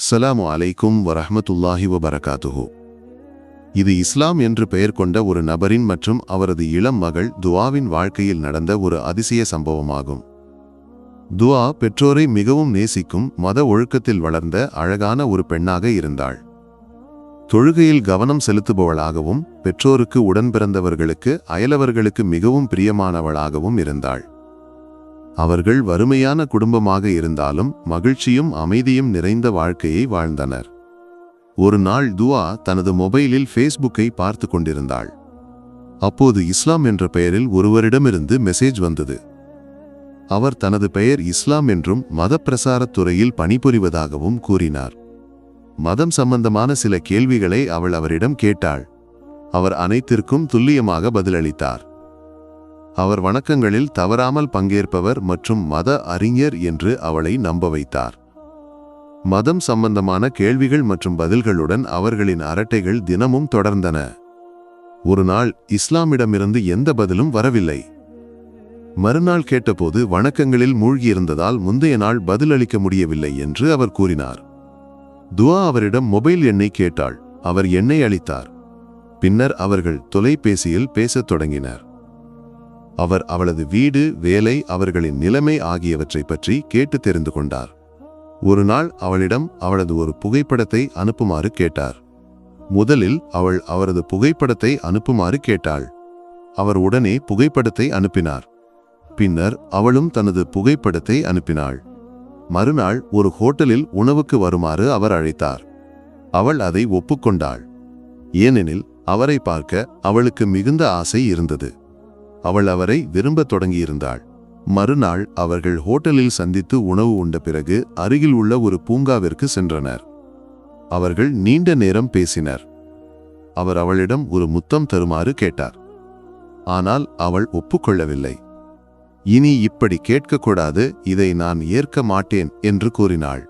அஸ்ஸலாமு அலைக்கும் வரஹ்மத்துல்லாஹி வபரகாத்துஹு. இது இஸ்லாம் என்று பெயர் கொண்ட ஒரு நபரின் மற்றும் அவரது இளம் மகள் துஆவின் வாழ்க்கையில் நடந்த ஒரு அதிசய சம்பவமாகும். துஆ பெற்றோரை மிகவும் நேசிக்கும் மத ஒழுக்கத்தில் வளர்ந்த அழகான ஒரு பெண்ணாக இருந்தாள். தொழுகையில் கவனம் செலுத்துபவளாகவும் பெற்றோருக்கு உடன்பிறந்தவர்களுக்கு அயலவர்களுக்கு மிகவும் பிரியமானவளாகவும் இருந்தாள். அவர்கள் வறுமையான குடும்பமாக இருந்தாலும் மகிழ்ச்சியும் அமைதியும் நிறைந்த வாழ்க்கையை வாழ்ந்தனர். ஒரு நாள் துஆ தனது மொபைலில் ஃபேஸ்புக்கை பார்த்து கொண்டிருந்தாள். அப்போது இஸ்லாம் என்ற பெயரில் ஒருவரிடமிருந்து மெசேஜ் வந்தது. அவர் தனது பெயர் இஸ்லாம் என்றும் மத பிரசாரத் துறையில் பணிபுரிவதாகவும் கூறினார். மதம் சம்பந்தமான சில கேள்விகளை அவள் அவரிடம் கேட்டாள். அவர் அனைத்திற்கும் துல்லியமாக பதிலளித்தார். அவர் வணக்கங்களில் தவறாமல் பங்கேற்பவர் மற்றும் மத அறிஞர் என்று அவளை நம்ப வைத்தார். மதம் சம்பந்தமான கேள்விகள் மற்றும் பதில்களுடன் அவர்களின் அரட்டைகள் தினமும் தொடர்ந்தன. ஒரு நாள் இஸ்லாமிடமிருந்து எந்த பதிலும் வரவில்லை. மறுநாள் கேட்டபோது வணக்கங்களில் மூழ்கியிருந்ததால் முந்தைய நாள் பதிலளிக்க முடியவில்லை என்று அவர் கூறினார். துஆ அவரிடம் மொபைல் எண்ணை கேட்டாள். அவர் எண்ணை அளித்தார். பின்னர் அவர்கள் தொலைபேசியில் பேசத் தொடங்கினர். அவர் அவளது வீடு, வேலை, அவர்களின் நிலைமை ஆகியவற்றை பற்றி கேட்டு தெரிந்து கொண்டார். ஒரு நாள் அவளிடம் அவளது ஒரு புகைப்படத்தை அனுப்புமாறு கேட்டார். முதலில் அவள் அவரது புகைப்படத்தை அனுப்புமாறு கேட்டாள். அவர் உடனே புகைப்படத்தை அனுப்பினார். பின்னர் அவளும் தனது புகைப்படத்தை அனுப்பினாள். மறுநாள் ஒரு ஹோட்டலில் உணவுக்கு வருமாறு அவர் அழைத்தார். அவள் அதை ஒப்புக்கொண்டாள். ஏனெனில் அவரை பார்க்க அவளுக்கு மிகுந்த ஆசை இருந்தது. அவள் அவரை விரும்பத் தொடங்கியிருந்தாள். மறுநாள் அவர்கள் ஹோட்டலில் சந்தித்து உணவு உண்ட பிறகு அருகில் உள்ள ஒரு பூங்காவிற்கு சென்றனர். அவர்கள் நீண்ட நேரம் பேசினர். அவர் அவளிடம் ஒரு முத்தம் தருமாறு கேட்டார். ஆனால் அவள் ஒப்புக்கொள்ளவில்லை. இனி இப்படி கேட்கக்கூடாது, இதை நான் ஏற்க மாட்டேன் என்று கூறினாள்.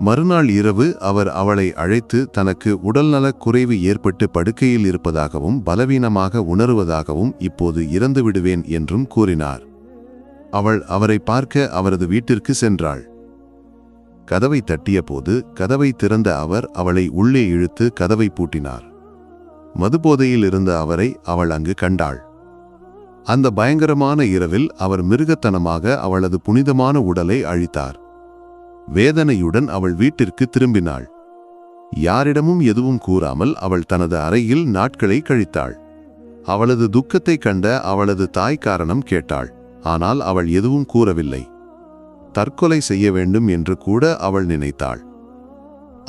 மறுநாள் இரவு அவர் அவளை அழைத்து தனக்கு உடல்நலக் குறைவு ஏற்பட்டு படுக்கையில் இருப்பதாகவும் பலவீனமாக உணர்வதாகவும் இப்போது இறந்து விடுவேன் என்றும் கூறினார். அவள் அவரை பார்க்க அவரது வீட்டிற்கு சென்றாள். கதவை தட்டிய போது கதவை திறந்த அவர் அவளை உள்ளே இழுத்து கதவை பூட்டினார். மதுபோதையில் இருந்த அவரை அவள் அங்கு கண்டாள். அந்த பயங்கரமான இரவில் அவர் மிருகத்தனமாக அவளது புனிதமான உடலை அழித்தார். வேதனையுடன் அவள் வீட்டிற்கு திரும்பினாள். யாரிடமும் எதுவும் கூறாமல் அவள் தனது அறையில் நாட்களை கழித்தாள். அவளது துக்கத்தை கண்ட அவளது தாய் காரணம் கேட்டாள். ஆனால் அவள் எதுவும் கூறவில்லை. தற்கொலை செய்ய வேண்டும் என்று கூட அவள் நினைத்தாள்.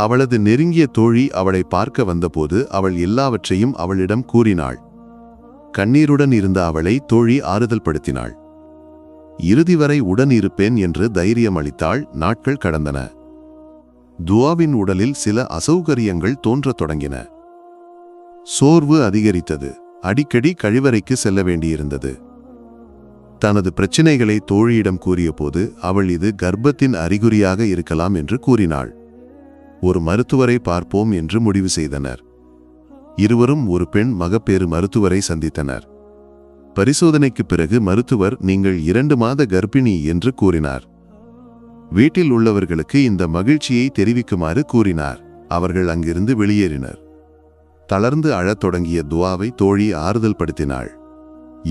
அவளது நெருங்கிய தோழி அவளை பார்க்க வந்தபோது அவள் எல்லாவற்றையும் அவளிடம் கூறினாள். கண்ணீருடன் இருந்த அவளை தோழி ஆறுதல் படுத்தினாள். இறுதி வரை உடன் இருப்பேன் என்று தைரியம் அளித்தாள். நாட்கள் கடந்தன. துஆவின் உடலில் சில அசௌகரியங்கள் தோன்றத் தொடங்கின. சோர்வு அதிகரித்தது. அடிக்கடி கழிவறைக்கு செல்ல வேண்டியிருந்தது. தனது பிரச்சினைகளை தோழியிடம் கூறியபோது அவள் இது கர்ப்பத்தின் அறிகுறியாக இருக்கலாம் என்று கூறினாள். ஒரு மருத்துவரை பார்ப்போம் என்று முடிவு செய்தனர். இருவரும் ஒரு பெண் மகப்பேறு மருத்துவரை சந்தித்தனர். பரிசோதனைக்கு பிறகு மருத்துவர் நீங்கள் 2 மாத கர்ப்பிணி என்று கூறினார். வீட்டில் உள்ளவர்களுக்கு இந்த மகிழ்ச்சியை தெரிவிக்குமாறு கூறினார். அவர்கள் அங்கிருந்து வெளியேறினர். தளர்ந்து அழத் தொடங்கிய துஆவை தோழி ஆறுதல் படுத்தினாள்.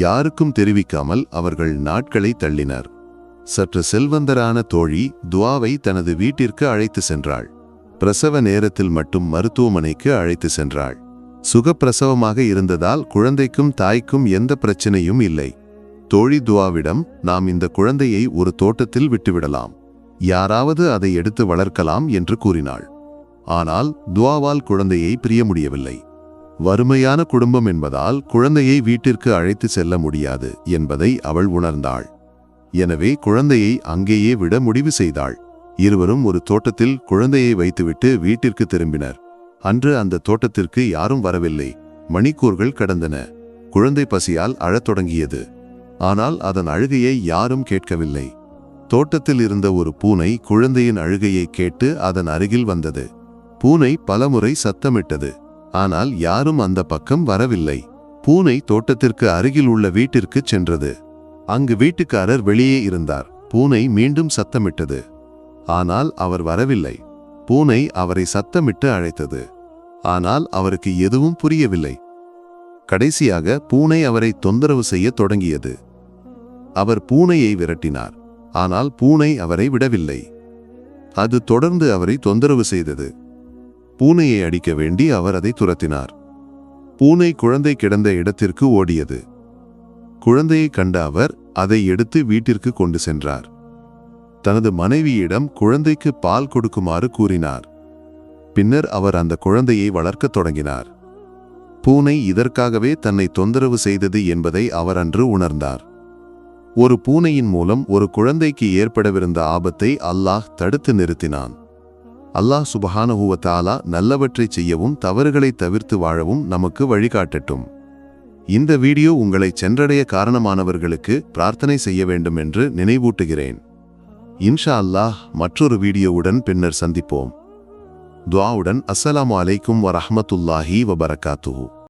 யாருக்கும் தெரிவிக்காமல் அவர்கள் நாட்களை தள்ளினர். சற்று செல்வந்தரான தோழி துஆவை தனது வீட்டிற்கு அழைத்து சென்றாள். பிரசவ நேரத்தில் மட்டும் மருத்துவமனைக்கு அழைத்து சென்றாள். சுகப்பிரசவமாக இருந்ததால் குழந்தைக்கும் தாய்க்கும் எந்த பிரச்சனையும் இல்லை. தோழி துஆவிடம் நாம் இந்த குழந்தையை ஒரு தோட்டத்தில் விட்டுவிடலாம், யாராவது அதை எடுத்து வளர்க்கலாம் என்று கூறினாள். ஆனால் துஆவால் குழந்தையை பிரிய முடியவில்லை. வறுமையான குடும்பம் என்பதால் குழந்தையை வீட்டிற்கு அழைத்து செல்ல முடியாது என்பதை அவள் உணர்ந்தாள். எனவே குழந்தையை அங்கேயே விட முடிவு செய்தாள். இருவரும் ஒரு தோட்டத்தில் குழந்தையை வைத்துவிட்டு வீட்டிற்கு திரும்பினர். அன்று அந்த தோட்டத்திற்கு யாரும் வரவில்லை. மணிக்கூர்கள் கடந்தன. குழந்தை பசியால் அழத் தொடங்கியது. ஆனால் அதன் அழுகையை யாரும் கேட்கவில்லை. தோட்டத்தில் இருந்த ஒரு பூனை குழந்தையின் அழுகையை கேட்டு அதன் அருகில் வந்தது. பூனை பலமுறை சத்தமிட்டது. ஆனால் யாரும் அந்த பக்கம் வரவில்லை. பூனை தோட்டத்திற்கு அருகில் உள்ள வீட்டிற்கு சென்றது. அங்கு வீட்டுக்காரர் வெளியே இருந்தார். பூனை மீண்டும் சத்தமிட்டது. ஆனால் அவர் வரவில்லை. பூனை அவரை சத்தமிட்டு அழைத்தது. ஆனால் அவருக்கு எதுவும் புரியவில்லை. கடைசியாக பூனை அவரை தொந்தரவு செய்ய தொடங்கியது. அவர் பூனையை விரட்டினார். ஆனால் பூனை அவரை விடவில்லை. அது தொடர்ந்து அவரை தொந்தரவு செய்தது. பூனையை அடிக்க வேண்டி அவர் அதை துரத்தினார். பூனை குழந்தை கிடந்த இடத்திற்கு ஓடியது. குழந்தையை கண்ட அவர் அதை எடுத்து வீட்டிற்கு கொண்டு சென்றார். தனது மனைவியிடம் குழந்தைக்கு பால் கொடுக்குமாறு கூறினார். பின்னர் அவர் அந்த குழந்தையை வளர்க்கத் தொடங்கினார். பூனை இதற்காகவே தன்னை தொந்தரவு செய்தது என்பதை அவர் அன்று உணர்ந்தார். ஒரு பூனையின் மூலம் ஒரு குழந்தைக்கு ஏற்படவிருந்த ஆபத்தை அல்லாஹ் தடுத்து நிறுத்தினான். அல்லாஹ் சுப்ஹானஹு வ தஆலா நல்லவற்றை செய்யவும் தவறுகளை தவிர்த்து வாழவும் நமக்கு வழிகாட்டட்டும். இந்த வீடியோ உங்களை சென்றடைய காரணமானவர்களுக்கு பிரார்த்தனை செய்ய வேண்டும் என்று நினைவூட்டுகிறேன். இன்ஷா அல்லாஹ் மற்றொரு வீடியோவுடன் பின்னர் சந்திப்போம். துஆவுடன் அஸ்ஸலாமு அலைக்கும் வ ரஹ்மத்துல்லாஹி வ பரகாத்துஹு.